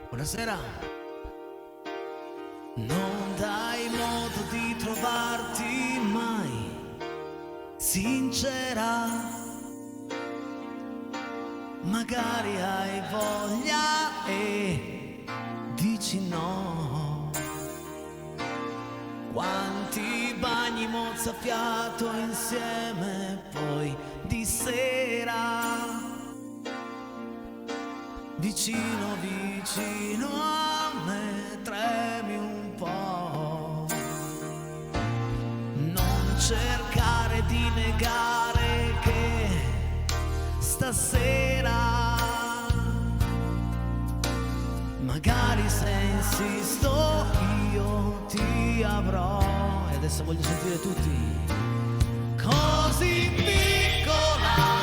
Buonasera. Non dai modo di trovarti mai sincera. Magari hai voglia e dici no. Quanti bagni mozzafiato insieme poi di sera. Vicino, vicino a me tremi un po'. Non cercare di negare che stasera magari se insisto io ti avrò. E adesso voglio sentire tutti. Così piccola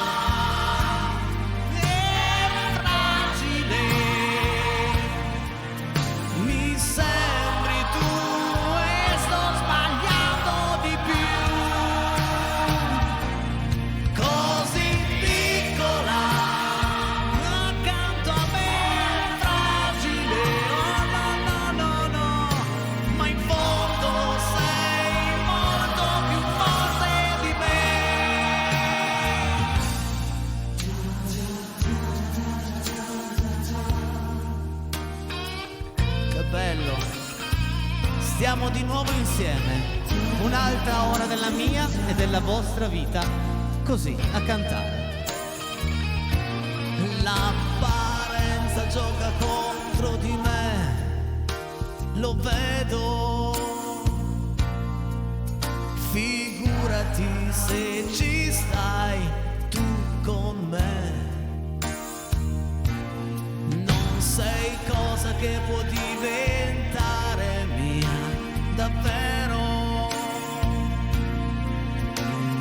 bello, stiamo di nuovo insieme, un'altra ora della mia e della vostra vita, così a cantare. L'apparenza gioca contro di me, lo vedo, figurati se ci stai tu con me. Sei cosa che può diventare mia davvero,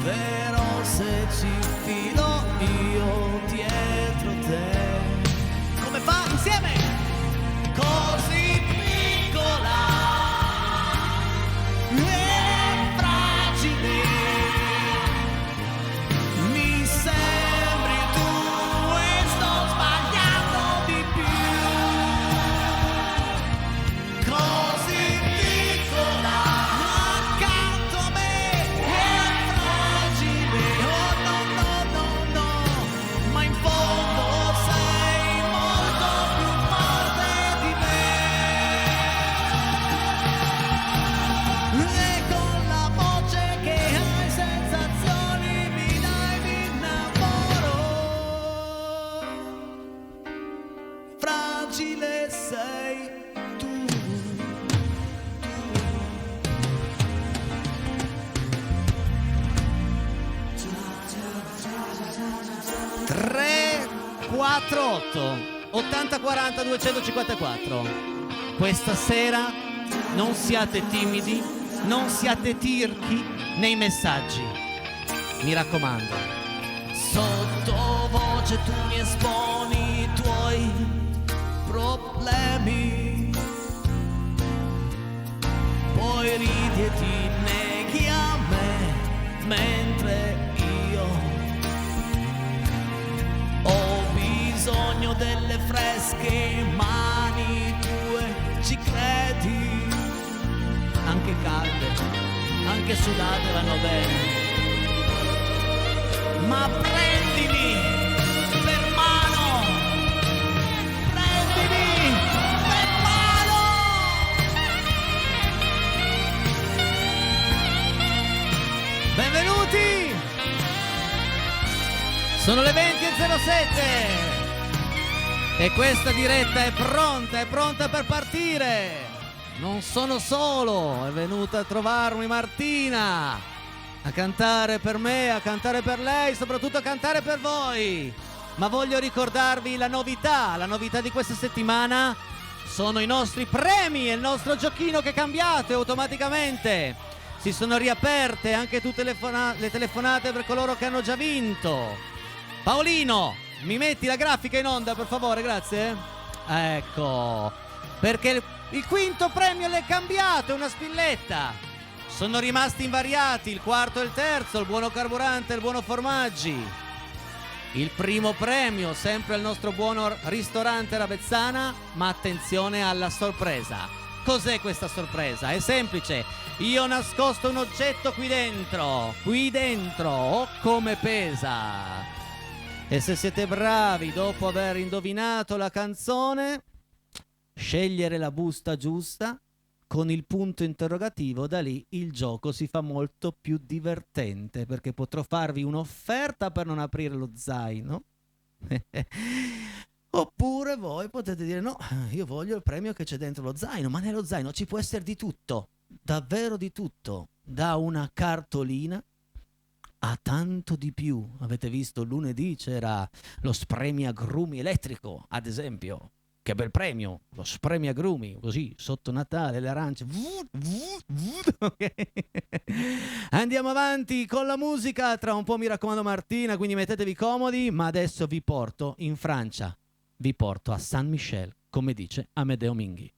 però se ci fido io dietro te. Come fa insieme? Così piccola e fragile mi sembri tu e sto sbagliando di più. Fragile sei tu. 348 80 40 254. Questa sera non siate timidi, non siate tirchi nei messaggi, mi raccomando. Sottovoce tu mi esponi i tuoi problemi, poi ridi e ti neghi a me, mentre io ho bisogno delle fresche mani tue, ci credi? Anche calde, anche sudate vanno bene, ma prendimi per mano, prendimi per mano. Benvenuti, sono le 20:07 e questa diretta è pronta per partire. Non sono solo, è venuta a trovarmi Martina a cantare per me, a cantare per lei, soprattutto a cantare per voi. Ma voglio ricordarvi la novità di questa settimana sono i nostri premi e il nostro giochino che è cambiato automaticamente. Si sono riaperte anche tutte le telefonate per coloro che hanno già vinto. Paolino, mi metti la grafica in onda per favore, grazie? Ecco, perché il quinto premio l'è cambiato, è una spilletta. Sono rimasti invariati il quarto e il terzo, il buono carburante e il buono formaggi. Il primo premio, sempre al nostro buono ristorante Ravezzana, ma attenzione alla sorpresa. Cos'è questa sorpresa? È semplice, io ho nascosto un oggetto qui dentro, oh come pesa! E se siete bravi, dopo aver indovinato la canzone, scegliere la busta giusta, con il punto interrogativo, da lì il gioco si fa molto più divertente, perché potrò farvi un'offerta per non aprire lo zaino. Oppure voi potete dire no, io voglio il premio che c'è dentro lo zaino, ma nello zaino ci può essere di tutto, davvero di tutto, da una cartolina a tanto di più. Avete visto lunedì c'era lo spremiagrumi elettrico, ad esempio. Che bel premio, lo spremiagrumi, così, sotto Natale, le arance. Okay. Andiamo avanti con la musica, tra un po' mi raccomando Martina, quindi mettetevi comodi, ma adesso vi porto in Francia, vi porto a Saint-Michel, come dice Amedeo Minghi.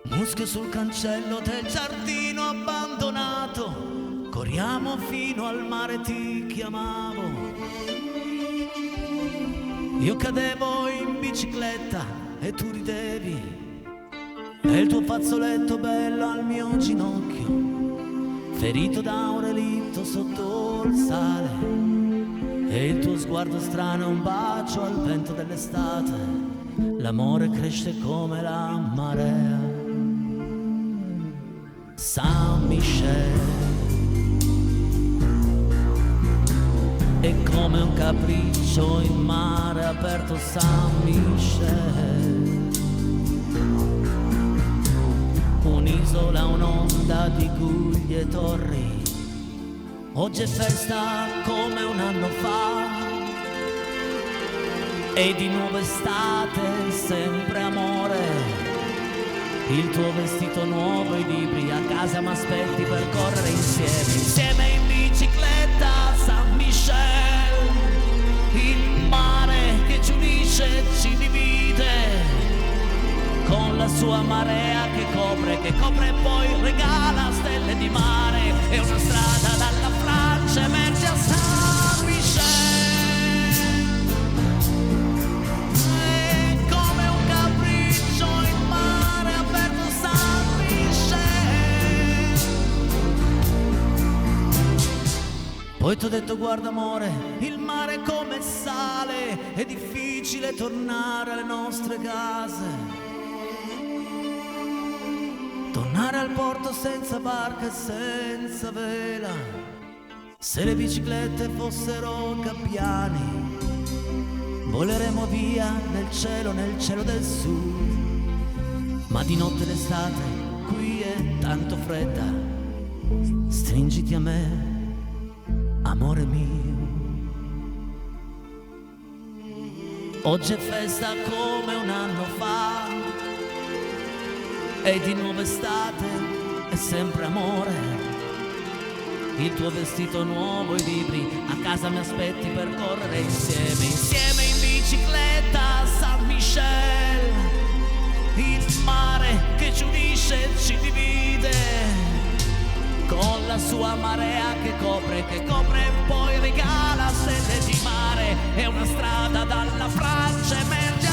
Muschio sul cancello del giardino abbandonato, corriamo fino al mare, ti chiamavo. Io cadevo in bicicletta e tu ridevi, e il tuo fazzoletto bello al mio ginocchio, ferito da un relitto sotto il sale, e il tuo sguardo strano è un bacio al vento dell'estate. L'amore cresce come la marea. Saint-Michel è come un capriccio in mare aperto. Saint-Michel, un'isola, un'onda di guglie e torri. Oggi è festa come un anno fa, e di nuovo estate, sempre amore. Il tuo vestito nuovo, i libri a casa m'aspetti per correre insieme in bicicletta a Saint-Michel. Il mare che ci unisce e ci divide, con la sua marea che copre e poi regala stelle di mare. È una strada dalla Francia emerge a Saint-Michel. È come un capriccio in mare aperto. Saint-Michel. Poi t'ho detto guarda amore, il mare come sale, è difficile tornare alle nostre case. Tornare al porto senza barca e senza vela. Se le biciclette fossero gabbiani, voleremo via nel cielo del sud. Ma di notte l'estate qui è tanto fredda. Stringiti a me, amore mio. Oggi è festa come un anno fa, e di nuovo estate, è sempre amore. Il tuo vestito nuovo, i libri a casa mi aspetti per correre insieme in bicicletta a Saint-Michel. Il mare che ci unisce e ci divide, con la sua marea che copre e poi regala stelle di mare. È una strada dalla Francia emerge a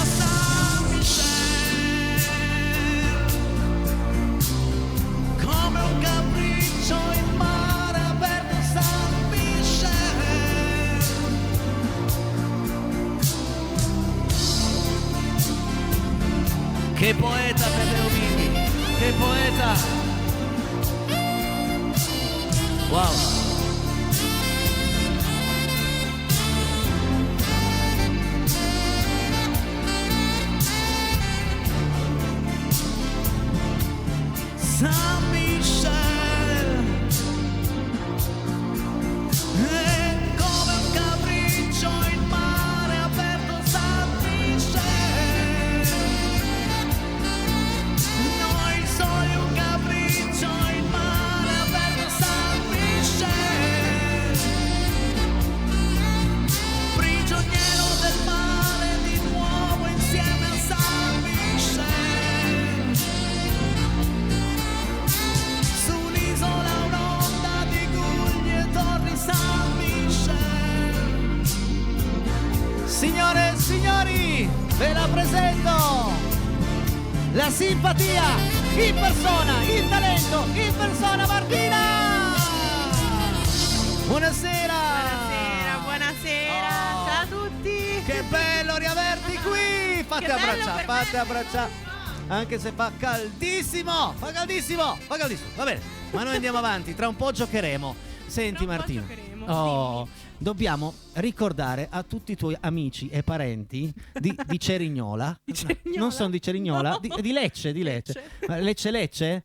come un capriccio in mare aperto. Saint-Michel. Che poeta Pedro Minghi, che poeta. Wow. Saint-Michel è come un capriccio in mare aperto. Saint-Michel, noi soli un capriccio in mare aperto. Saint-Michel. Ve la presento! La simpatia in persona, il talento in persona, Martina! Buonasera! Buonasera, ciao a tutti! Che bello riaverti qui! Fate abbracciare, anche se fa caldissimo! Va bene, ma noi andiamo avanti, tra un po' giocheremo. Senti Martina, dobbiamo ricordare a tutti i tuoi amici e parenti di Cerignola. Non sono di Cerignola, no. di Lecce. Lecce?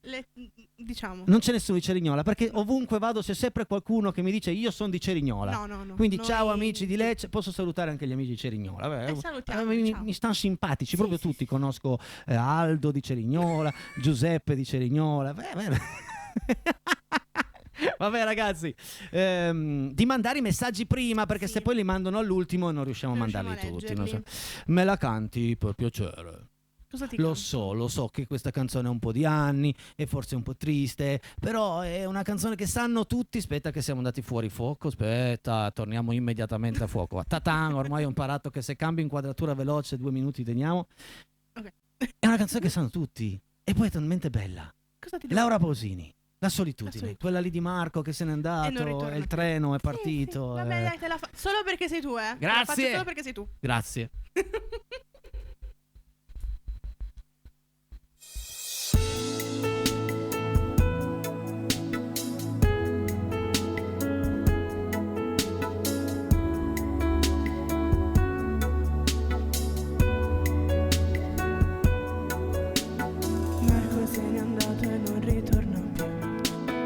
Diciamo. Non c'è nessuno di Cerignola, perché ovunque vado c'è sempre qualcuno che mi dice io sono di Cerignola. No. Quindi ciao amici di Lecce, posso salutare anche gli amici di Cerignola. Salutiamo, mi stanno simpatici, proprio tutti. Conosco Aldo di Cerignola, Giuseppe di Cerignola. Vabbè ragazzi, di mandare i messaggi prima, perché se poi li mandano all'ultimo non riusciamo a mandarli tutti. Non so. Me la canti per piacere? Cosa ti Lo so che questa canzone ha un po' di anni e forse un po' triste, però è una canzone che sanno tutti. Aspetta che siamo andati fuori fuoco, aspetta, torniamo immediatamente a fuoco. Tatan, ormai ho imparato che se cambio inquadratura veloce 2 minuti teniamo. Okay. È una canzone che sanno tutti e poi è talmente bella. Cosa ti devo Laura Pausini. La solitudine, quella lì di Marco che se n'è andato e il treno è partito. Sì. Vabbè, dai, te la solo perché sei tu, Grazie. Te la faccio solo perché sei tu. Grazie. Marco se n'è andato e non ritorna più.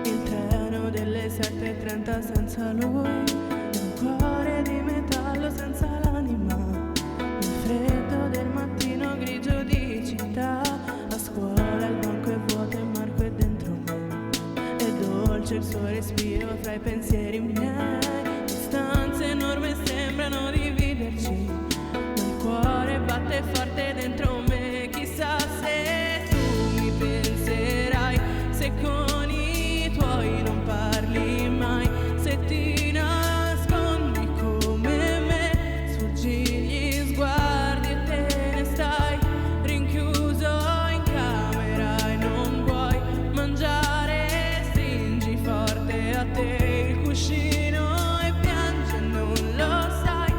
Il treno delle 7:30 senza lui, un cuore di metallo senza l'anima. Il freddo del mattino grigio di città, a scuola il banco è vuoto e Marco è dentro me. È dolce il suo respiro fra i pensieri miei. Distanze enormi sembrano dividerci, ma il cuore batte forte dentro me. Chissà se tu mi penserai, se con i tuoi non parli mai, se ti nascondi come me, sfuggi gli sguardi e te ne stai rinchiuso in camera e non vuoi mangiare, stringi forte a te il cuscino e piangi e non lo sai,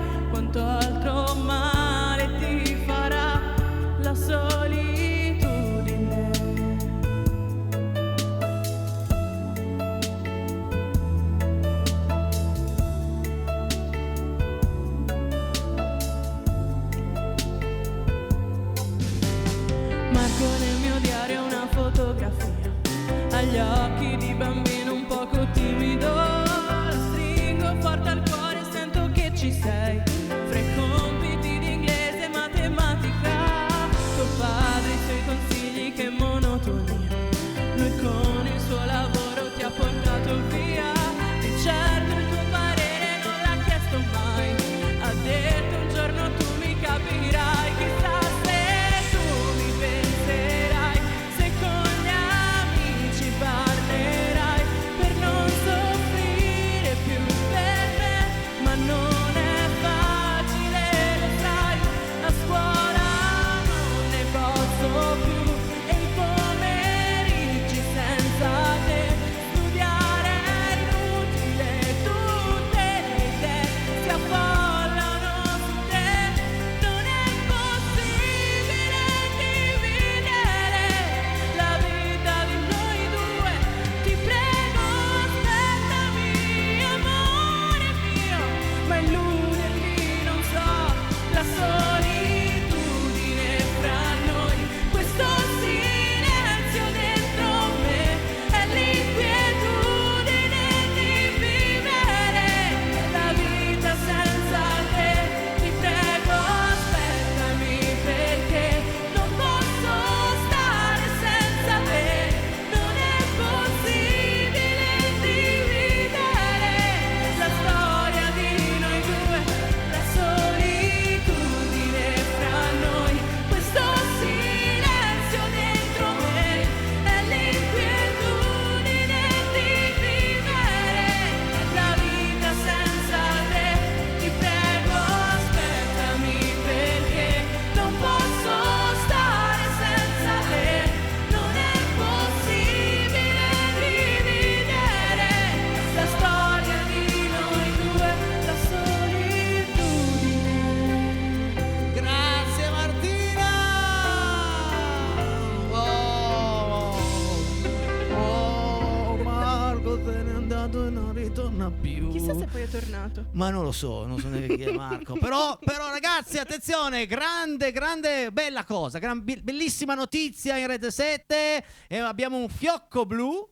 ritorna più. Chissà se poi è tornato. Ma non lo so, non so neanche chi è Marco. Però ragazzi, attenzione, grande, bella cosa, bellissima notizia in Rete 7. E abbiamo un fiocco blu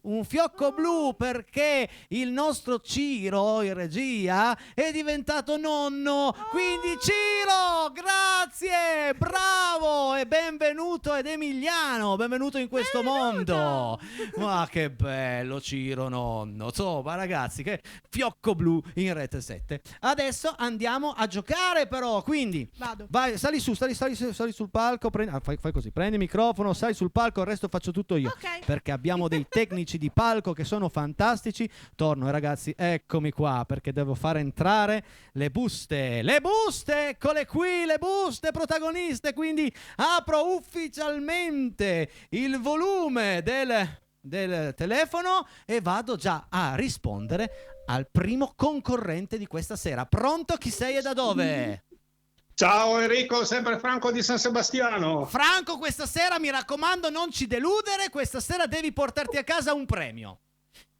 perché il nostro Ciro in regia è diventato nonno. Quindi Ciro, grazie, bravo e benvenuto ed Emiliano, benvenuto in questo mondo. Ma che bello Ciro nonno. Insomma ragazzi, che fiocco blu in Rete 7. Adesso andiamo a giocare però, quindi vado. Vai, sali sul palco, fai così, prendi il microfono, sali sul palco, il resto faccio tutto io. Ok. Perché abbiamo dei tecnici di palco che sono fantastici. Torno ragazzi, eccomi qua perché devo fare entrare le buste, eccole qui, le buste protagoniste, quindi apro ufficialmente il volume del telefono e vado già a rispondere al primo concorrente di questa sera. Pronto? Chi sei e da dove? Ciao Enrico, sempre Franco di San Sebastiano. Franco, questa sera mi raccomando non ci deludere, questa sera devi portarti a casa un premio.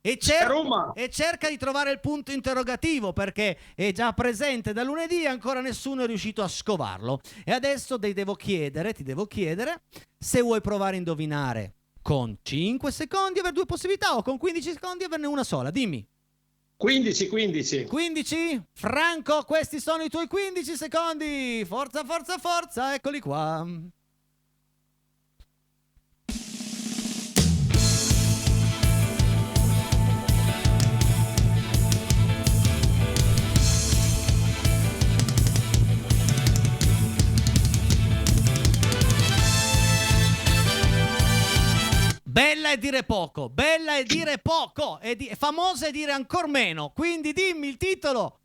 E cerca di trovare il punto interrogativo perché è già presente da lunedì e ancora nessuno è riuscito a scovarlo. E adesso ti devo chiedere se vuoi provare a indovinare con 5 secondi aver 2 possibilità o con 15 secondi averne una sola. Dimmi. 15. 15? Franco, questi sono i tuoi 15 secondi. Forza, eccoli qua. Bella è dire poco, famosa è dire ancor meno, quindi dimmi il titolo.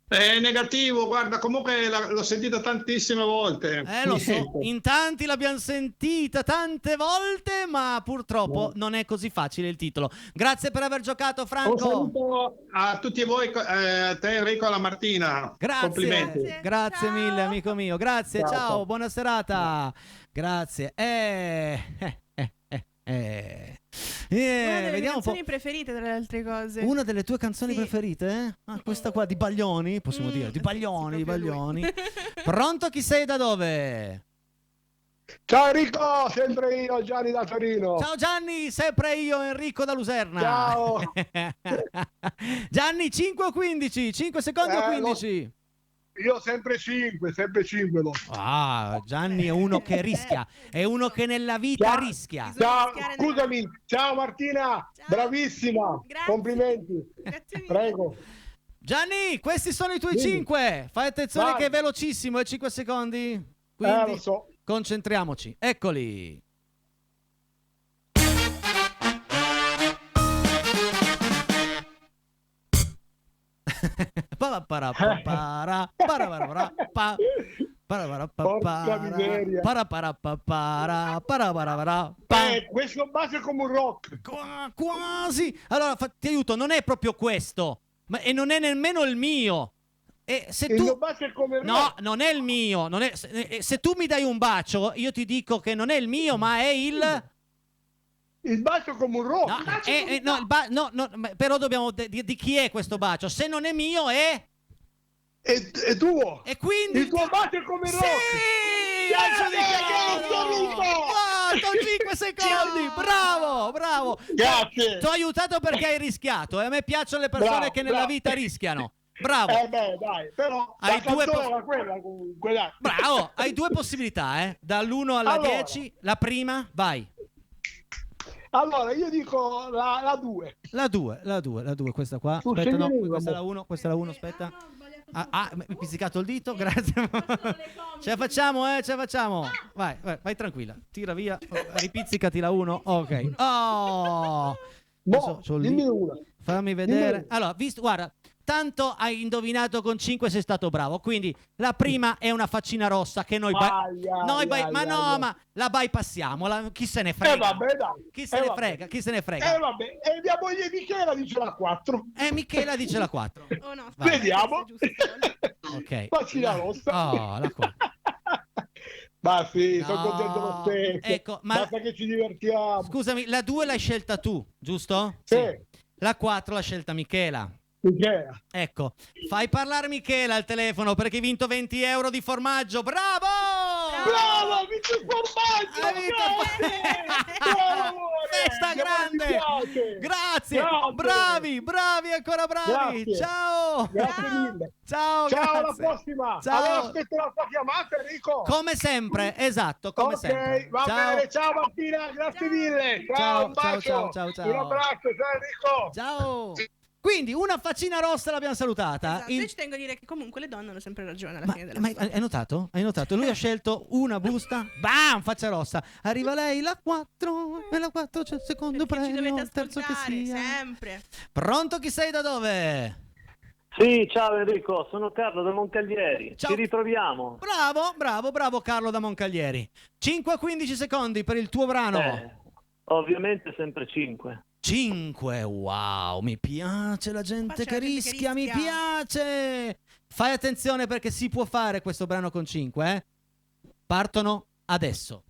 È negativo, guarda, comunque l'ho sentita tantissime volte. Lo so, in tanti l'abbiamo sentita tante volte, ma purtroppo non è così facile il titolo. Grazie per aver giocato, Franco. Un saluto a tutti voi, a te Enrico e alla Martina. Grazie, complimenti. Grazie mille amico mio, grazie, ciao. Buona serata. Grazie. Una delle vediamo canzoni un po'. preferite tra le altre cose. Una delle tue canzoni preferite? Questa qua di Baglioni, possiamo dire, di Baglioni. Pronto, chi sei da dove? Ciao Enrico, sempre io, Gianni da Torino. Ciao Gianni, sempre io, Enrico da Luserna. Ciao. Gianni, 5 o 15? 5 secondi o 15? Io sempre 5. Gianni è uno che rischia, è uno che nella vita rischia. Ciao, scusami, ciao Martina, Ciao. Bravissima, Grazie. Complimenti. Grazie mille. Prego. Gianni, questi sono i tuoi 5. Fai attenzione che è velocissimo, è 5 secondi. Quindi Lo so. concentriamoci. Eccoli. Porca miseria. Questo base come un rock. Quasi. Allora ti aiuto, non è proprio questo, e non è nemmeno il mio. E se tu base come il no, rock. non è il mio, se tu mi dai un bacio, io ti dico che non è il mio, ma è il bacio come un rock. Però dobbiamo di chi è questo bacio? Se non è mio è tuo. e quindi Il tuo bacio è come il rock. Sì! Hai giudicato! 5 secondi! Bravo! Grazie. Ti ho aiutato perché hai rischiato e a me piacciono le persone che nella vita rischiano. Bravo. Dai, però Hai la due canzone era quella comunque, dai. Bravo, hai 2 possibilità, dall'1 alla 10. La prima, vai. Allora, io dico la 2. La 2, questa qua. Aspetta, no, questa è la 1, aspetta. Mi hai pizzicato il dito, grazie. Ce la facciamo. Vai tranquilla. Tira via, ripizzicati la 1. Ok. Oh! Dimmi una. Fammi vedere. Allora, guarda, tanto hai indovinato con 5, sei stato bravo. Quindi la prima è una faccina rossa che noi ma la bypassiamo. Chi se ne frega? Vabbè, dai. Chi se ne frega? Vabbè. E mia moglie Michela dice la 4. Michela dice la 4. Oh no, aspetta, Vediamo. Ok. Faccina rossa. Oh, la 4. Ma sì, No, sono contento lo stesso. ecco, ma basta che ci divertiamo. scusami, la 2 l'hai scelta tu, giusto? Sì. La 4 l'ha scelta Michela. Michela. Ecco, fai parlare Michela al telefono perché hai vinto 20 euro di formaggio. Bravo! Bravo, ho vinto il formaggio! Hai vinto Bravo, amore! Festa Che amore, mi grande! piace! Grazie! Grazie. Bravi, ancora bravi! Grazie. Ciao! Grazie mille. Ciao, Ciao, alla grazie. prossima! Ciao. Allora aspetto la tua chiamata, Enrico! Come sempre, esatto, come Ok, sempre. va Ciao. bene, ciao Martina, grazie mille! Ciao, Ciao, un bacio! ciao. Un abbraccio, ciao Enrico! Ciao! Quindi una faccina rossa l'abbiamo salutata. Esatto, io ci tengo a dire che comunque le donne hanno sempre ragione alla fine della Ma storia. hai notato? Hai notato? Lui ha scelto una busta, bam, faccia rossa. Arriva lei, la 4, e la 4 c'è il secondo Perché ci premio, dovete il terzo che ascoltare, sia. sempre. Pronto, chi sei, da dove? Sì, ciao Enrico, sono Carlo da Moncaglieri. Ciao. Ci ritroviamo. Bravo Carlo da Moncaglieri. 5 a 15 secondi per il tuo brano. Ovviamente sempre 5. 5, wow, mi piace la gente Qua c'è che la gente che rischia, mi rischia. piace. Fai attenzione perché si può fare questo brano con 5, eh? Partono adesso.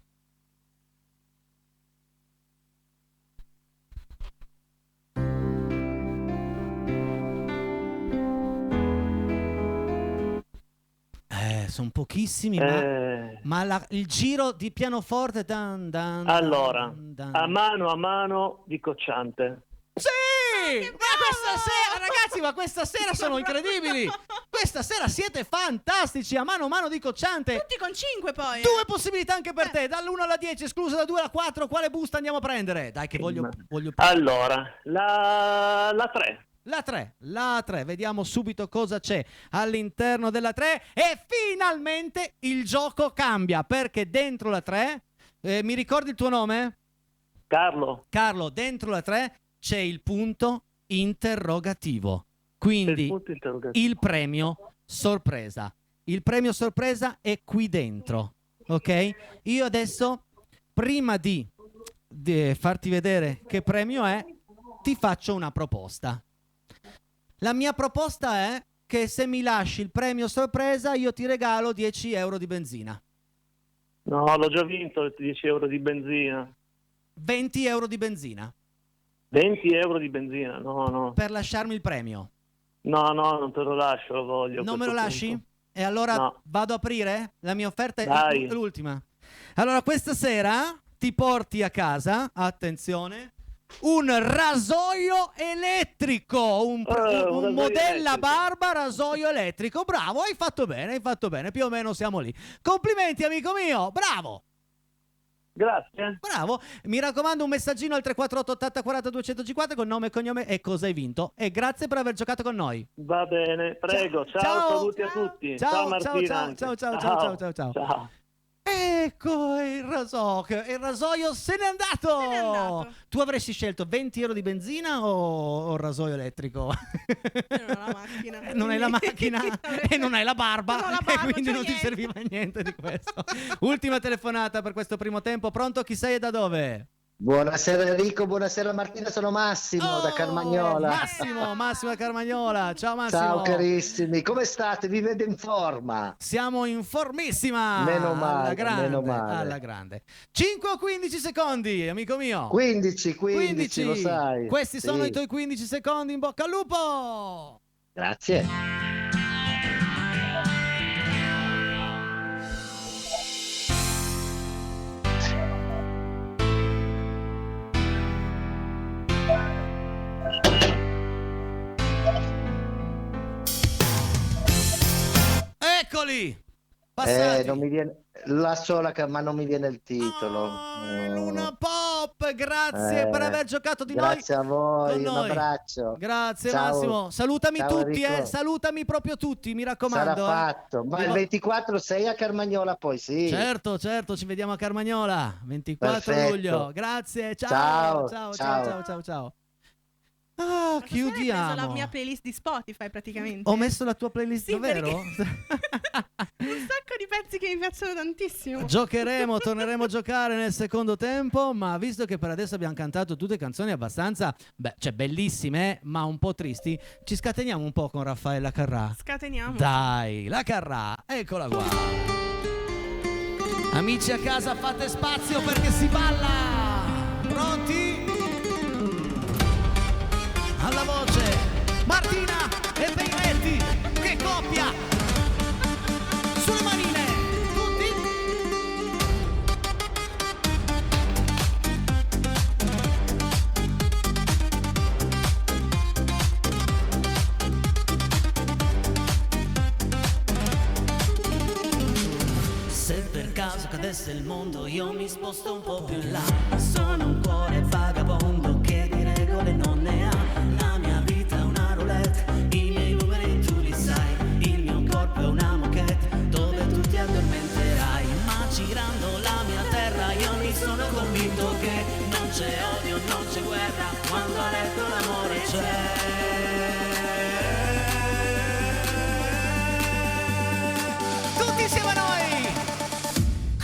Sono pochissimi, ma il giro di pianoforte. Allora, a mano di Cocciante. Sì! Ma questa sera, ragazzi, ma questa sera sono incredibili! Questa sera siete fantastici, a mano di Cocciante. Tutti con 5 poi. Due possibilità anche per te, dall'1 alla 10, esclusa da 2 alla 4. Quale busta andiamo a prendere? Dai, che voglio. Allora, la 3. La 3, vediamo subito cosa c'è all'interno della 3 e finalmente il gioco cambia perché dentro la 3, mi ricordi il tuo nome? Carlo, dentro la 3 c'è il punto interrogativo, quindi il premio sorpresa. Il premio sorpresa è qui dentro, ok? Io adesso, prima di farti vedere che premio è, ti faccio una proposta. La mia proposta è che se mi lasci il premio sorpresa io ti regalo 10 euro di benzina. No, l'ho già vinto, 10 euro di benzina. 20 euro di benzina. 20 euro di benzina, no. Per lasciarmi il premio. No, non te lo lascio, lo voglio. Non me lo lasci? Punto. E allora No. vado a aprire? La mia offerta è Dai. l'ultima. Allora questa sera ti porti a casa, attenzione, un rasoio elettrico, un rasoio modella elettrico. barba rasoio elettrico. Bravo, hai fatto bene, più o meno siamo lì. Complimenti amico mio, bravo. Grazie. Bravo, mi raccomando un messaggino al 348 80 40 250 con nome e cognome e cosa hai vinto. E grazie per aver giocato con noi. Va bene, prego. Ciao, saluti a tutti. Ciao Martina. Ciao. Ecco il rasoio se n'è andato. Tu avresti scelto 20 euro di benzina o rasoio elettrico? Non hai la macchina e non hai la barba, Non ho la barba, e quindi c'ho non ti niente. serviva niente di questo. Ultima telefonata per questo primo tempo. Pronto, chi sei e da dove? Buonasera Enrico, buonasera Martina, sono Massimo da Carmagnola. Massimo da Carmagnola. Ciao Massimo. Ciao carissimi, come state? Vi vedo in forma? Siamo in formissima. Meno male, alla grande, meno male. alla grande. 5 o 15 secondi, amico mio. 15, lo sai. Questi Sì. sono i tuoi 15 secondi, in bocca al lupo. Grazie. Eccoli. Passati. Non mi viene la sola, ma non mi viene il titolo. Luna Pop, grazie per aver giocato di noi. Grazie a voi, con un noi. abbraccio. Grazie Ciao. Massimo. Salutami Ciao, tutti, Enrico. salutami proprio tutti, mi raccomando. Sarà fatto. Ma il 24 sei a Carmagnola poi, sì. Certo, ci vediamo a Carmagnola, 24 Perfetto. luglio. Grazie, ciao. Ciao. Ah, Hai preso chiudiamo. la mia playlist di Spotify praticamente. Ho messo la tua playlist, Sì, davvero? Un sacco di pezzi che mi piacciono tantissimo. Torneremo a giocare nel secondo tempo, ma visto che per adesso abbiamo cantato tutte canzoni abbastanza, bellissime, ma un po' tristi, ci scateniamo un po' con Raffaella Carrà. Scateniamo. Dai, la Carrà, eccola qua. Amici a casa, fate spazio perché si balla. Pronti? Alla voce, Martina e Peinetti, che coppia! Sulle manine, tutti! Se per caso cadesse il mondo io mi sposto un po' più in là. Sono un cuore vagabondo che di regole non ne ha. La mia vita è una roulette, i miei numeri tu li sai. Il mio corpo è una moquette dove tu ti addormenterai. Ma girando la mia terra io mi sono convinto che non c'è odio, non c'è guerra, quando a letto l'amore c'è. Tutti insieme a noi!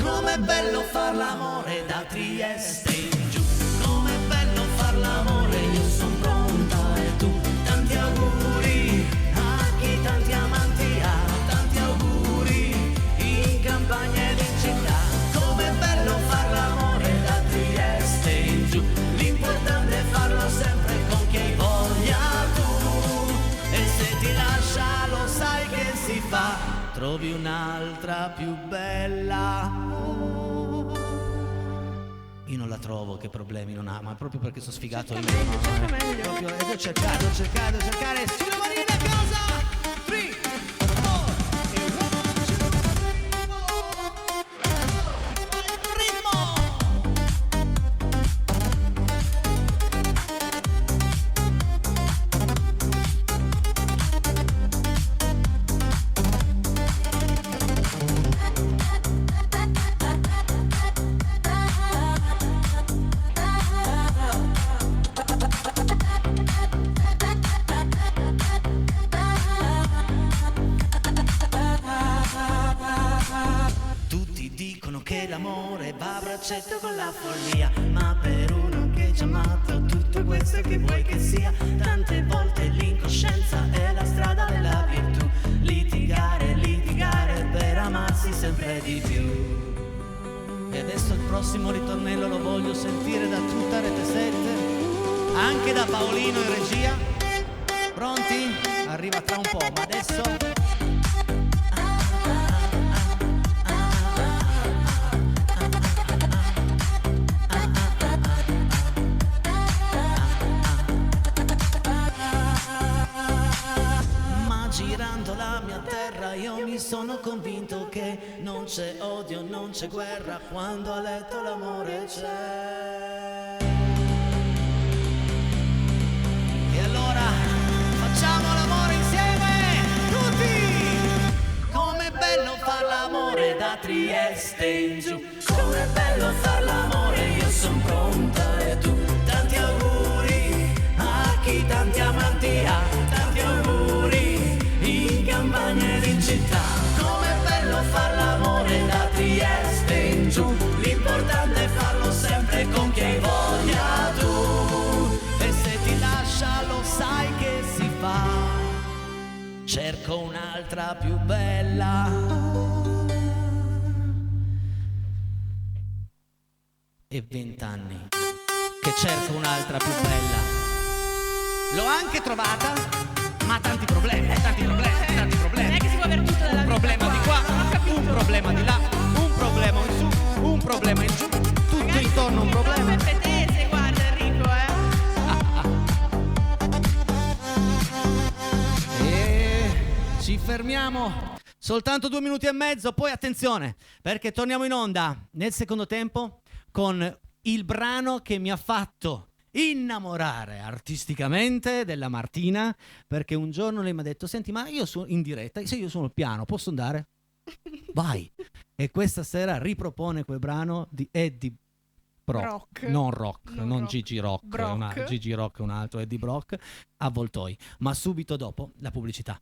Com'è bello far l'amore da Trieste in giù. Com'è bello far l'amore, io son pronta e tu. Tanti auguri a chi tanti amanti ha. Tanti auguri in campagna ed in città. Com'è bello far l'amore da Trieste in giù. L'importante è farlo sempre con chi hai voglia tu. E se ti lascia lo sai che si fa. Trovi un'altra più bella. Io non la trovo, che problemi non ha, ma proprio perché sono sfigato io. Cerca meglio. Proprio, devo cercare. Sulle manine a casa! 3, 4, e ritmo! Tutti dicono che l'amore va a braccetto con la follia, ma per uno che ci ha amato tutto questo che vuoi che sia. Tante volte l'incoscienza è la strada della virtù. Litigare per amarsi sempre di più. E adesso il prossimo ritornello lo voglio sentire da tutta Rete 7, anche da Paolino in regia. Pronti? Arriva tra un po', ma adesso... Girando la mia terra io mi sono convinto che non c'è odio, non c'è guerra, quando a letto l'amore c'è. E allora facciamo l'amore insieme, tutti! Com'è bello far l'amore da Trieste in giù. Com'è bello far l'amore, io son pronta e tu. Tanti auguri a chi tanti amanti ha. Tanti auguri in campagna ed in città. Com'è bello far l'amore da Trieste in giù. L'importante è farlo sempre con chi hai voglia tu. E se ti lascia lo sai che si fa. Cerco un'altra più bella. E 20 anni che cerco un'altra più bella. L'ho anche trovata, ma tanti problemi. Non è che si può avere tutto dalla Un problema vita di qua, Non ho capito. un problema di là, un problema in su, un problema in giù, tutto intorno un problema. Peppe Tese, guarda Enrico, E ci fermiamo soltanto 2 minuti e mezzo, poi attenzione, perché torniamo in onda nel secondo tempo con il brano che mi ha fatto innamorare artisticamente della Martina, perché un giorno lei mi ha detto: senti, ma io sono in diretta, se io suono il piano posso andare? Vai. E questa sera ripropone quel brano di Eddie Brock, non Rock, non Gigi Rock, Gigi Rock è un altro, Eddie Brock, Avvoltoi, ma subito dopo la pubblicità.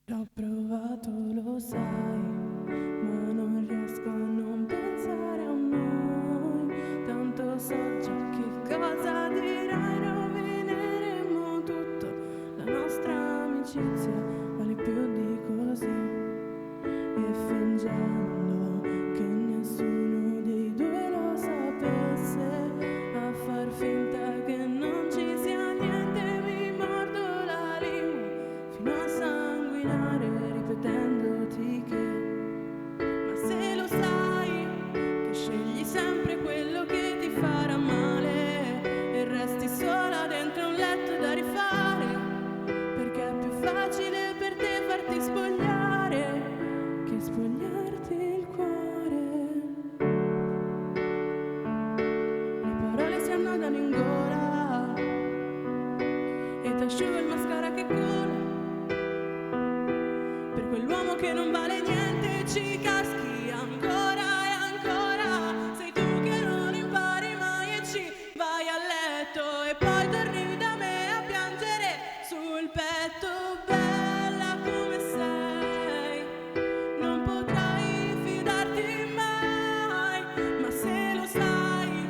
L'ho provato, lo sai, ma non riesco a non pensare a noi. Tanto so già che cosa dirai, rovineremo tutto. La nostra amicizia vale più di così. E fingendo che nessuno dei due lo mano in gola e t'asciugo il mascara che cola. Per quell'uomo che non vale niente ci caschi ancora e ancora. Sei tu che non impari mai e ci vai a letto e poi torni da me a piangere sul petto. Bella come sei, non potrai fidarti mai, ma se lo sai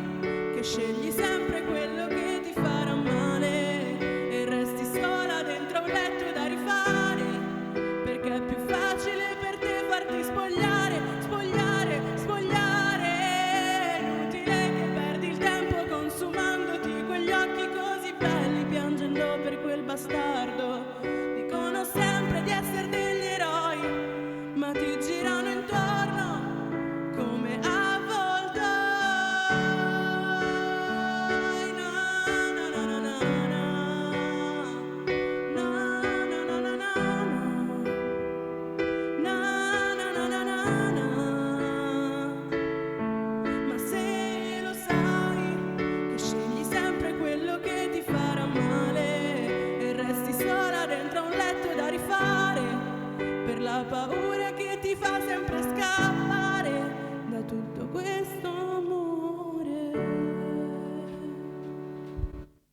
che scegli sempre quello che ti farà male e resti sola dentro un letto da rifare, perché è più facile per te farti spogliare, spogliare, spogliare. È inutile che perdi il tempo consumandoti quegli occhi così belli, piangendo per quel bastardo. Dicono sempre di essere degli eroi, ma ti girano intorno come avvoltoi. Na, na, na, na, na, na. Na, na, na, na, na, na. Na, na, na, na, na, na. Ma se lo sai che scegli sempre quello che ti farà male e resti sola dentro un letto da rifare, per la paura che ti fa sempre scappare da tutto questo amore.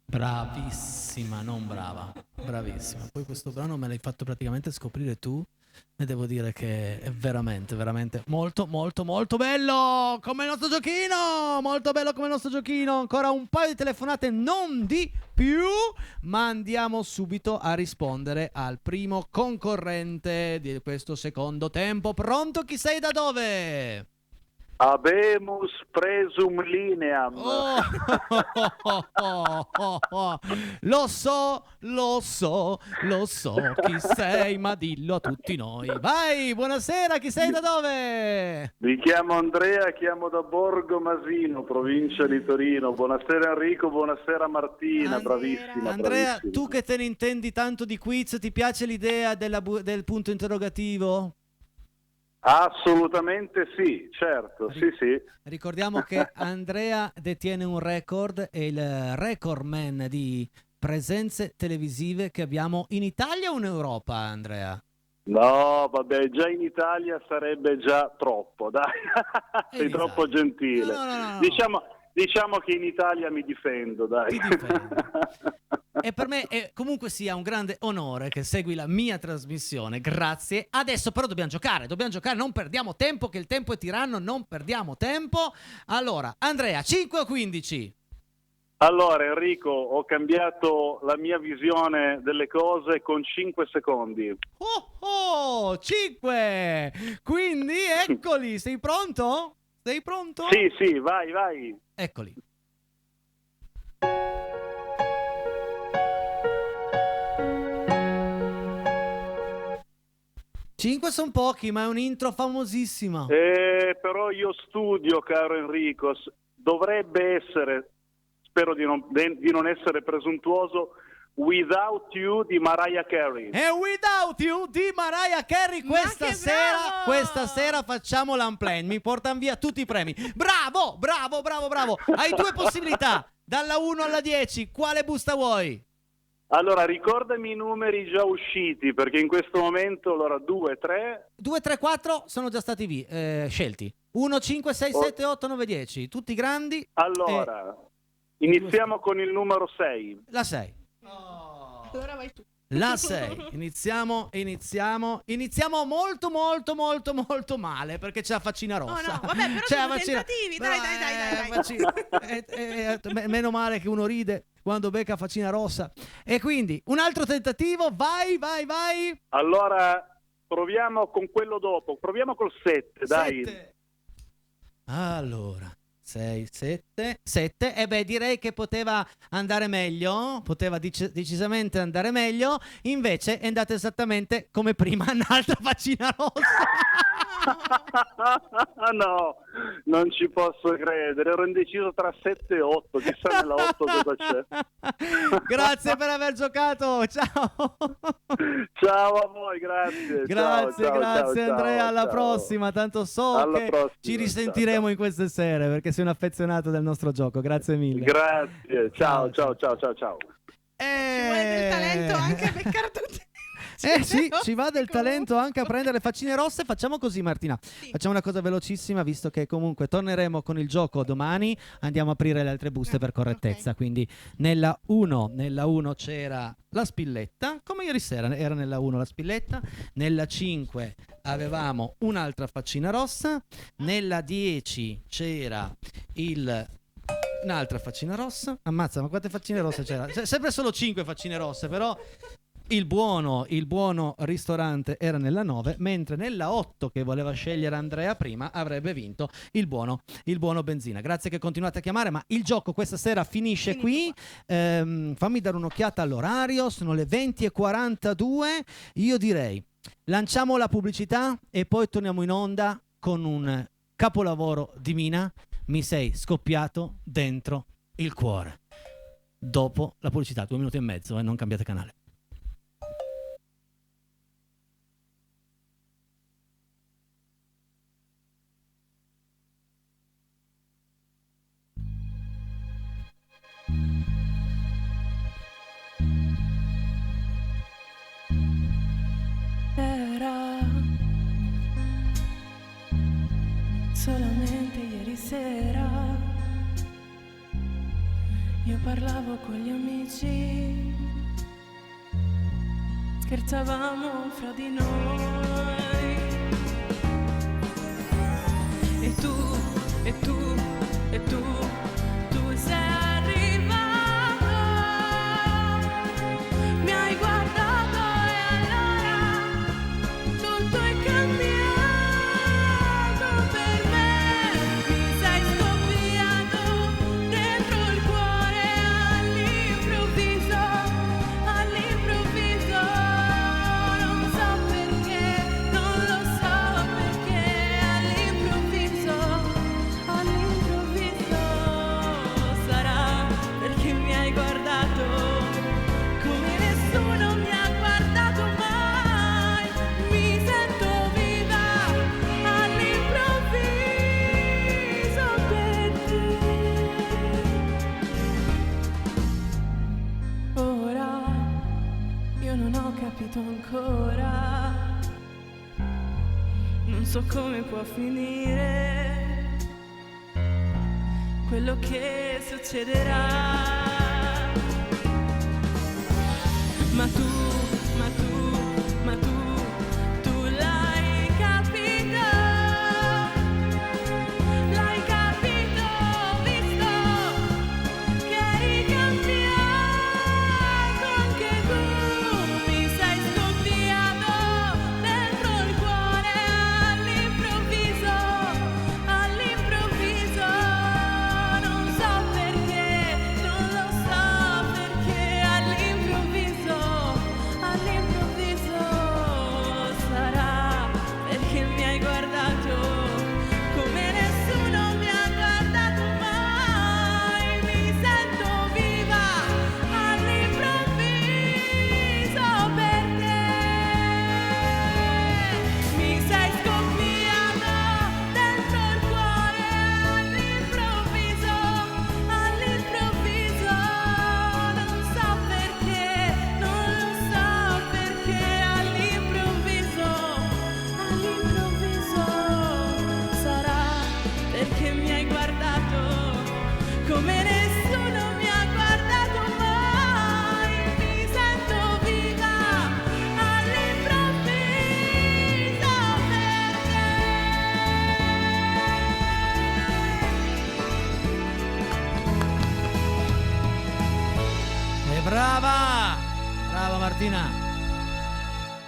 Bravissima, non brava, bravissima. Poi questo brano me l'hai fatto praticamente scoprire tu e devo dire che è veramente, veramente molto, molto, molto bello come il nostro giochino, molto bello come il nostro giochino. Ancora un paio di telefonate, non di più, ma andiamo subito a rispondere al primo concorrente di questo secondo tempo. Pronto? Chi sei, da dove? Habemus presum lineam. Oh, lo so chi sei, ma dillo a tutti noi. Vai, buonasera, chi sei, da dove? Mi chiamo Andrea, chiamo da Borgo Masino, provincia di Torino. Buonasera Enrico, buonasera Martina, bravissima. Andrea, bravissima. tu che te ne intendi tanto di quiz, ti piace l'idea del punto interrogativo? Assolutamente sì, certo, sì. Ricordiamo che Andrea detiene un record, è il record man di presenze televisive che abbiamo in Italia o in Europa, Andrea? No, vabbè, già in Italia sarebbe già troppo, dai, sei Esatto. troppo gentile. No. Diciamo che in Italia mi difendo, dai. Ti difendo. E per me comunque sia un grande onore che segui la mia trasmissione, grazie. Adesso però dobbiamo giocare, non perdiamo tempo, che il tempo è tiranno, non perdiamo tempo. Allora, Andrea, 5 o 15? Allora Enrico, ho cambiato la mia visione delle cose con 5 secondi. Oh, 5! Quindi eccoli, sei pronto? Sei pronto? Sì, vai. Eccoli. Cinque sono pochi, ma è un intro famosissimo. Però io studio, caro Enrico, dovrebbe essere, spero di non essere presuntuoso, Without You di Mariah Carey. E Without You di Mariah Carey questa sera facciamo l'unplanned, mi portano via tutti i premi. Bravo. Hai due possibilità, dalla 1 alla 10, quale busta vuoi? Allora, ricordami i numeri già usciti, perché in questo momento, allora, 2, 3... 2, 3, 4 sono già stati scelti. 1, 5, 6, 7, 8, 9, 10. Tutti grandi. Allora, iniziamo con il numero 6. La 6. Allora vai tu. La 6. Iniziamo molto male, perché c'è la faccina rossa. Oh no, vabbè, però C'è sono la faccina... tentativi, dai. Meno male che uno ride quando becca faccina rossa. E quindi un altro tentativo, vai. Allora, proviamo con quello dopo, proviamo col 7, dai. 7. Allora, 6, 7. Direi che poteva andare meglio, poteva decisamente andare meglio, invece è andato esattamente come prima, un'altra faccina rossa. No, non ci posso credere. Ero indeciso tra 7 e 8. Chissà nella 8 cosa c'è. Grazie per aver giocato. Ciao. Ciao a voi, grazie. Grazie, Ciao, grazie ciao, Andrea, ciao, alla ciao. prossima, tanto so Alla che prossima, ci risentiremo ciao. in queste sere perché sei un affezionato del nostro gioco, grazie mille. Grazie, ciao. Ci vuole del talento anche a beccare tutti. Sì, ci va del talento anche a prendere le faccine rosse. Facciamo così, Martina. Facciamo una cosa velocissima, visto che comunque torneremo con il gioco domani. Andiamo a aprire le altre buste per correttezza. Ok. Quindi nella 1 c'era la spilletta, come ieri sera era nella 1 la spilletta. Nella 5 avevamo un'altra faccina rossa. Nella 10 c'era un'altra faccina rossa. Ammazza, ma quante faccine rosse c'era? Sempre solo 5 faccine rosse, però il buono ristorante era nella 9, mentre nella 8 che voleva scegliere Andrea prima avrebbe vinto il buono benzina. Grazie che continuate a chiamare, ma il gioco questa sera finisce qui. Fammi dare un'occhiata all'orario, sono le 20:42. Io direi lanciamo la pubblicità e poi torniamo in onda con un capolavoro di Mina. Mi sei scoppiato dentro il cuore. Dopo la pubblicità, 2 minuti e mezzo, non cambiate canale. Era solamente ieri sera, io parlavo con gli amici, scherzavamo fra di noi, e tu sei arrivato, mi hai guardato e allora tutto è cambiato per me, mi sei scoppiato dentro il cuore all'improvviso, non so perché, non lo so perché, all'improvviso, sarà perché mi hai guardato come nessuno mi ha guardato mai, mi sento viva all'improvviso per te. Ora io non ho capito ancora, non so come può finire quello che succederà. Ma tu l'hai capito, visto che eri cambiato anche tu, mi sei scoppiato dentro il cuore all'improvviso, non so perché, non lo so perché, all'improvviso sarà perché mi hai guardato come nessuno mi ha guardato mai, mi sento viva all'improvviso per te, mi sei scoppiato dentro il cuore all'improvviso, non so perché, non lo so perché, all'improvviso sarà perché mi hai guardato come nessuno mi ha guardato mai, mi sento viva all'improvviso E brava Martina.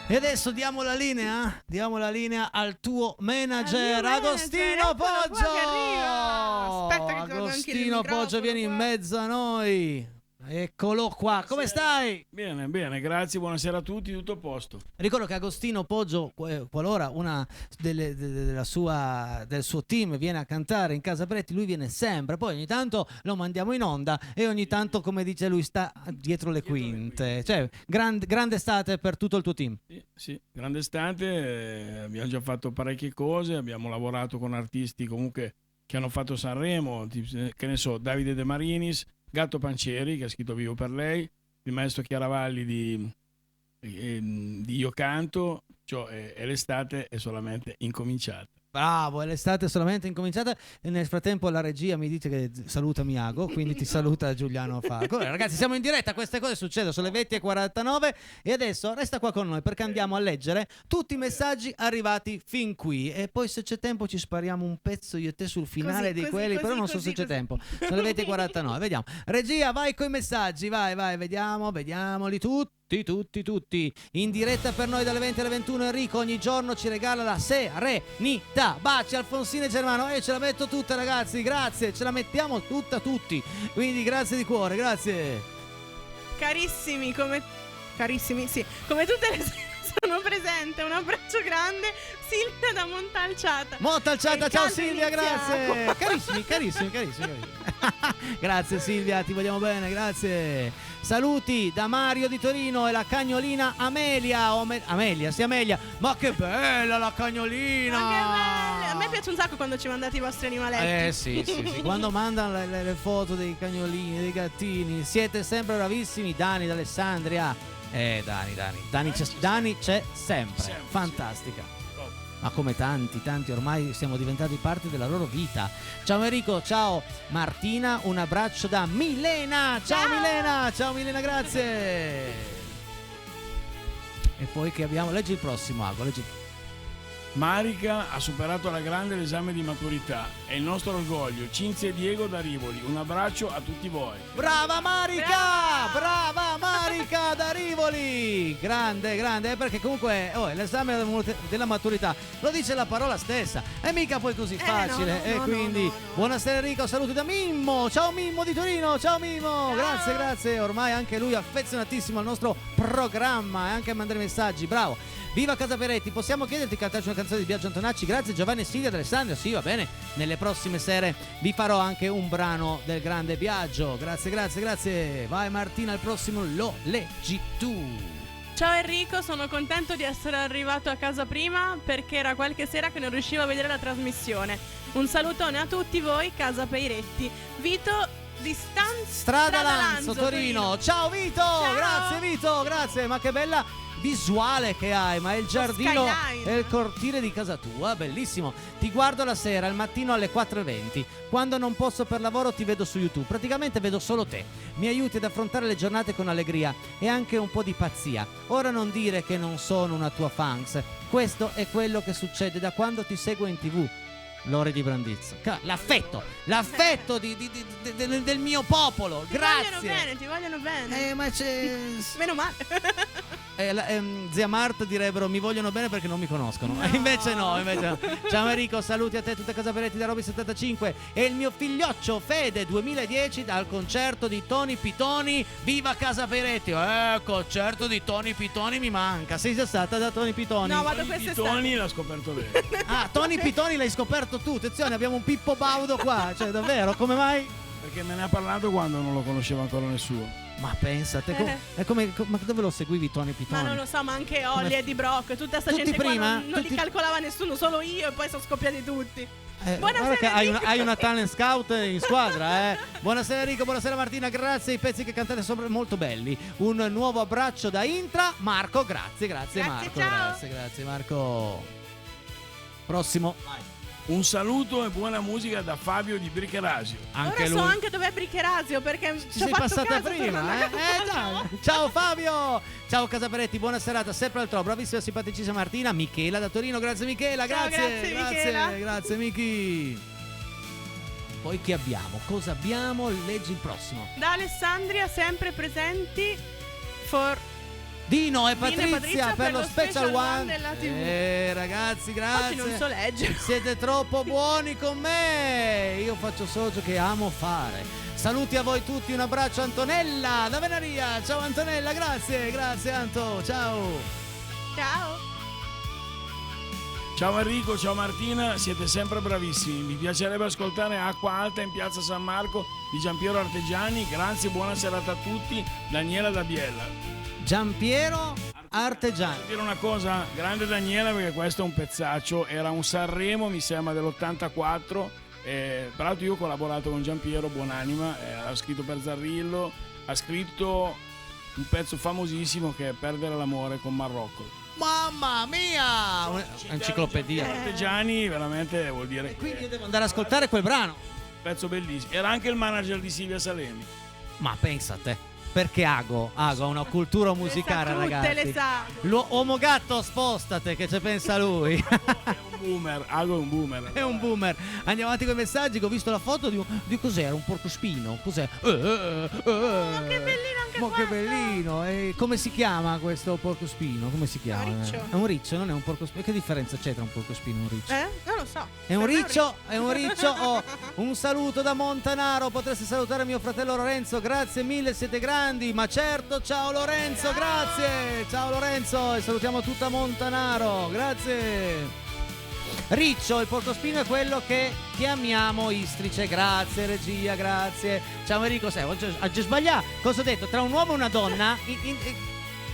E adesso diamo la linea al tuo manager, Agostino Poggio. Aspetta che tolgo anche il Agostino microfono Poggio, vieni in qua. mezzo a noi. Eccolo qua, come stai? Bene, bene, grazie, buonasera a tutti, tutto a posto. Ricordo che Agostino Poggio, qualora una del suo team viene a cantare in Casa Peretti, lui viene sempre, poi ogni tanto lo mandiamo in onda e ogni tanto, come dice lui, sta dietro le quinte. Cioè, grande estate per tutto il tuo team. Sì, grande estate, abbiamo già fatto parecchie cose, abbiamo lavorato con artisti comunque che hanno fatto Sanremo, che ne so, Davide De Marinis, Gatto Pancieri, che ha scritto Vivo per lei, il maestro Chiaravalli di Io Canto, cioè, e l'estate è solamente incominciata. Bravo, l'estate è solamente incominciata e nel frattempo la regia mi dice che saluta Miago, quindi ti saluta Giuliano Falco. Ragazzi, siamo in diretta, queste cose succedono, sono le 20:49 e adesso resta qua con noi perché andiamo a leggere tutti i messaggi arrivati fin qui e poi se c'è tempo ci spariamo un pezzo io e te sul finale di quelli, però non so se c'è tempo. Sono le 20:49, vediamo. Regia, vai con i messaggi, vai, vediamoli tutti. In diretta per noi dalle 20 alle 21 Enrico ogni giorno ci regala la serenità. Baci Alfonsino e Germano e ce la metto tutta, ragazzi, grazie, ce la mettiamo tutta tutti, quindi grazie di cuore, grazie. Carissimi, sì, come tutte le sere sono presente, un abbraccio grande, Silvia da Montalciata. Ciao Silvia, grazie. Carissimi. Grazie Silvia, ti vogliamo bene, grazie. Saluti da Mario di Torino e la cagnolina Amelia. Amelia. Ma che bella la cagnolina! Ma che bella! A me piace un sacco quando ci mandate i vostri animaletti. Sì. Quando mandano le foto dei cagnolini, dei gattini, siete sempre bravissimi. Dani d'Alessandria. Dani c'è sempre. Fantastica. Ma come tanti ormai siamo diventati parte della loro vita. Ciao Enrico, ciao Martina, un abbraccio da Milena. Ciao Milena, grazie. E poi che abbiamo, leggi il prossimo, Ago, leggi. Marica ha superato alla grande l'esame di maturità, è il nostro orgoglio. Cinzia e Diego da Rivoli, un abbraccio a tutti voi. Brava Marica da Rivoli, grande, perché comunque l'esame della maturità lo dice la parola stessa, è mica poi così facile. No. Buonasera Enrico, saluti da Mimmo, ciao Mimmo di Torino, ciao Mimmo, grazie, ormai anche lui affezionatissimo al nostro programma e anche a mandare messaggi, bravo. Viva Casa Peretti, possiamo chiederti di cantarci una canzone di Biagio Antonacci? Grazie Giovanni e Silvia d'Alessandria, sì, va bene, nelle prossime sere vi farò anche un brano del grande Biagio, grazie. Vai Martina, il prossimo lo leggi tu. Ciao Enrico, sono contento di essere arrivato a casa prima perché era qualche sera che non riuscivo a vedere la trasmissione. Un salutone a tutti voi, Casa Peretti. Vito di Strada Lanzo, Torino. Ciao Vito, Ciao. grazie, ma che bella visuale che hai, ma è il giardino e il cortile di casa tua, bellissimo. Ti guardo la sera, al mattino alle 4:20. Quando non posso per lavoro ti vedo su YouTube, praticamente vedo solo te. Mi aiuti ad affrontare le giornate con allegria e anche un po' di pazzia. Ora non dire che non sono una tua fans, questo è quello che succede da quando ti seguo in TV. Lore di Brandizzo, l'affetto del mio popolo, grazie. Ti vogliono bene. Ma c'è meno male. Zia Marta direbbero mi vogliono bene perché non mi conoscono. No. Invece no. Ciao Enrico, saluti a te, tutta Casa Peretti da Roby 75 e il mio figlioccio Fede 2010 dal concerto di Tony Pitoni. Viva Casa Peretti. Concerto di Tony Pitoni mi manca. Sei già stata da Tony Pitoni? No, vado quest'estate. Pitoni l'ha scoperto lei. Tony Pitoni l'hai scoperto tu. Attenzione, abbiamo un Pippo Baudo qua. Cioè davvero, come mai? Perché me ne ha parlato quando non lo conosceva ancora nessuno. Ma pensate, ma dove lo seguivi Tony Pitoni? Ma non lo so, ma anche Olli e Di Brock, tutta sta gente prima? Qua non li calcolava nessuno, solo io, e poi sono scoppiati tutti. Buonasera che hai una talent scout in squadra, Buonasera Enrico, buonasera Martina, grazie, i pezzi che cantate sono molto belli. Un nuovo abbraccio da Intra, Marco, grazie Marco, ciao. grazie Marco. Prossimo. Vai. Un saluto e buona musica da Fabio di Bricherasio. Ora so anche dov'è Bricherasio perché ci sei passata prima, Ciao Fabio. Ciao Casa Peretti, buona serata, sempre al top. Bravissima, simpaticissima Martina. Michela da Torino, grazie Michela, grazie Michi. Poi che abbiamo? Cosa abbiamo? Leggi il prossimo. Da Alessandria, sempre presenti for Dino e Patrizia per lo Special One della TV. Ragazzi, Oggi grazie. non so leggere. Siete troppo buoni con me. Io faccio solo ciò che amo fare. Saluti a voi tutti, un abbraccio Antonella da Venaria. Ciao Antonella, grazie Anto, ciao. Ciao. Ciao Enrico, ciao Martina, siete sempre bravissimi. Mi piacerebbe ascoltare Acqua Alta in piazza San Marco di Giampiero Artegiani. Grazie, buona serata a tutti. Daniela da Biella. Giampiero Artegiani. Devo dire una cosa, grande Daniela, perché questo è un pezzaccio. Era un Sanremo, mi sembra dell'84. Peraltro io ho collaborato con Giampiero, buonanima, ha scritto per Zarrillo, ha scritto un pezzo famosissimo che è Perdere l'amore con Marocco. Mamma mia! Un'enciclopedia. Artegiani veramente vuol dire Quindi io devo andare ad ascoltare quel brano. pezzo bellissimo. Era anche il manager di Silvia Salemi. Ma pensa a te. Perché Ago ha una cultura musicale, tutte, ragazzi. le sa. L'uomo gatto, spostate che ci pensa lui. È un boomer, Ago è un boomer. È un boomer. Andiamo avanti con i messaggi, che ho visto la foto di cos'era, un porcospino. Cos'è? Che bellino anche Ma che questo. bellino. E come si chiama questo porcospino? Come si chiama? Un riccio. È un riccio, non è un porcospino. Che differenza c'è tra un porcospino e un riccio? Non lo so. È un Per me riccio, è un riccio. Oh, un saluto da Montanaro. Potreste salutare mio fratello Lorenzo. Grazie mille, siete grandi. Ma certo, ciao Lorenzo, grazie. Ciao Lorenzo e salutiamo tutta Montanaro. Grazie. Riccio, il porcospino è quello che chiamiamo istrice. Grazie regia, grazie. Ciao Enrico, sai, oggi sbagliato. Cosa ho detto? Tra un uomo e una donna?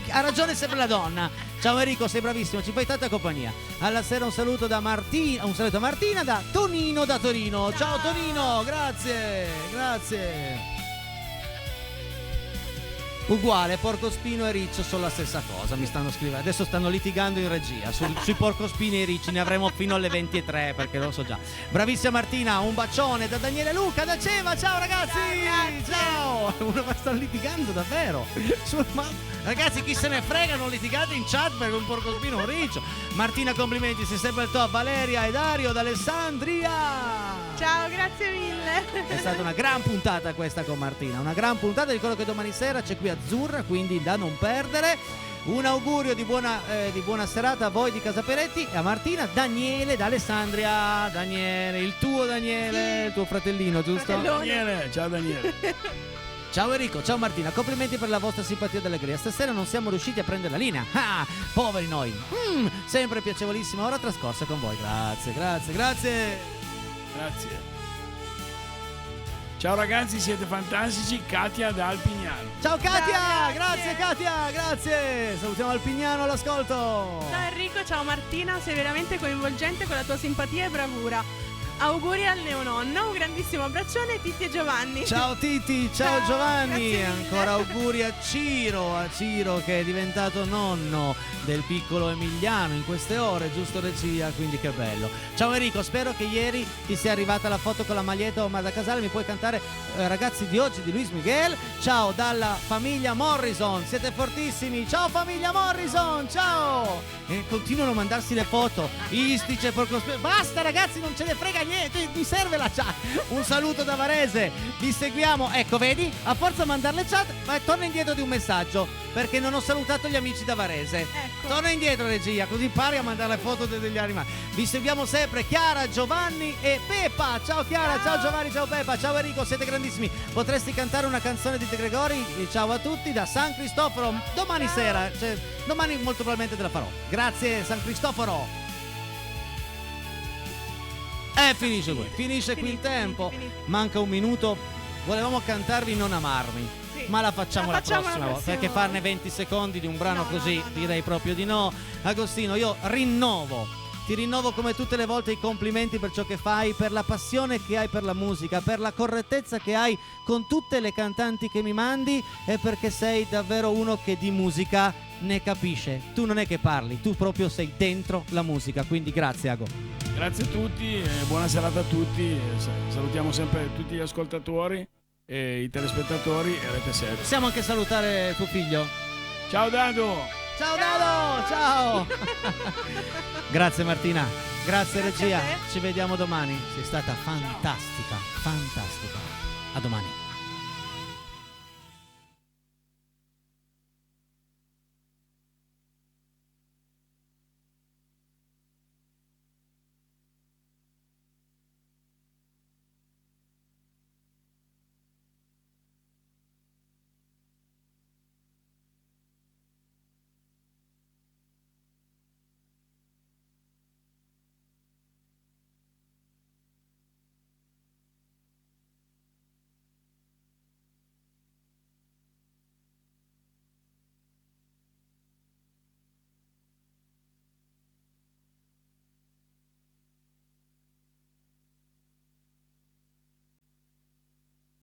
Ha ragione sempre la donna. Ciao Enrico, sei bravissimo, ci fai tanta compagnia. Alla sera un saluto da Martina, un saluto a Martina da Tonino da Torino. Ciao Tonino, grazie, grazie. Uguale, porcospino e riccio sono la stessa cosa, mi stanno scrivendo. Adesso stanno litigando in regia sui porcospini e i ricci, ne avremo fino alle 23 perché lo so già. Bravissima Martina, un bacione da Daniele Luca da Ceva, ciao ragazzi! Ciao! Stanno litigando davvero. Ragazzi, chi se ne frega, non litigate in chat per un porcospino o un riccio. Martina, complimenti, sei sempre al top. Valeria e Dario d'Alessandria. Ciao, grazie mille. È stata una gran puntata questa con Martina, una gran puntata. Ricordo che domani sera c'è qui Azzurra, quindi da non perdere. Un augurio di buona serata a voi di Casa Peretti e a Martina. Daniele da Alessandria. Daniele, il tuo Daniele, il tuo fratellino, giusto? Daniele, ciao Daniele. Ciao Enrico, ciao Martina, complimenti per la vostra simpatia ed allegria. Stasera non siamo riusciti a prendere la linea. Ah, poveri noi. Sempre piacevolissima ora trascorsa con voi. Grazie, grazie, grazie. Grazie. Ciao ragazzi, siete fantastici. Katia da Alpignano. Ciao Katia, Ciao, grazie Katia, grazie. Salutiamo Alpignano all'ascolto. Ciao Enrico, ciao Martina, sei veramente coinvolgente con la tua simpatia e bravura. Auguri al neononno, un grandissimo abbraccione Titti e Giovanni. Ciao Titi, ciao Ciao, Giovanni. grazie mille. Ancora auguri a Ciro che è diventato nonno del piccolo Emiliano in queste ore, giusto regia? Quindi che bello. Ciao Enrico, spero che ieri ti sia arrivata la foto con la maglietta Omar da Casale. Mi puoi cantare Ragazzi di oggi di Luis Miguel? Ciao dalla famiglia Morrison, siete fortissimi. Ciao famiglia Morrison, ciao. E continuano a mandarsi le foto. Istice, porcospino. Basta ragazzi, non ce ne frega niente, mi serve la chat. Un saluto da Varese, vi seguiamo. Ecco, vedi? A forza mandare le chat, ma torna indietro di un messaggio perché non ho salutato gli amici da Varese. Ecco. Torna indietro regia, così impari a mandare le foto degli animali. Vi seguiamo sempre Chiara, Giovanni e Peppa. Ciao Chiara, ciao Giovanni, ciao Peppa, ciao Enrico, siete grandissimi. Potresti cantare una canzone di De Gregori? Ciao a tutti da San Cristoforo. Domani sera, cioè, domani molto probabilmente te la farò. Grazie San Cristoforo. Finisce qui, finisce qui il tempo. Manca un minuto. Volevamo cantarvi Non amarmi, Sì. ma la facciamo la prossima volta, prossima perché volta. farne 20 secondi di un brano No, così no, no. direi proprio di no. Agostino, io ti rinnovo come tutte le volte i complimenti per ciò che fai, per la passione che hai per la musica, per la correttezza che hai con tutte le cantanti che mi mandi e perché sei davvero uno che di musica ne capisce. Tu non è che parli, tu proprio sei dentro la musica, quindi grazie Ago. Grazie a tutti, buona serata a tutti. Salutiamo sempre tutti gli ascoltatori e i telespettatori e Rete 7. Possiamo anche salutare tuo figlio? Ciao Dado! Ciao Dado, ciao! Grazie Martina, grazie Grazie regia, a te. ci vediamo domani, sei stata fantastica, fantastica. A domani.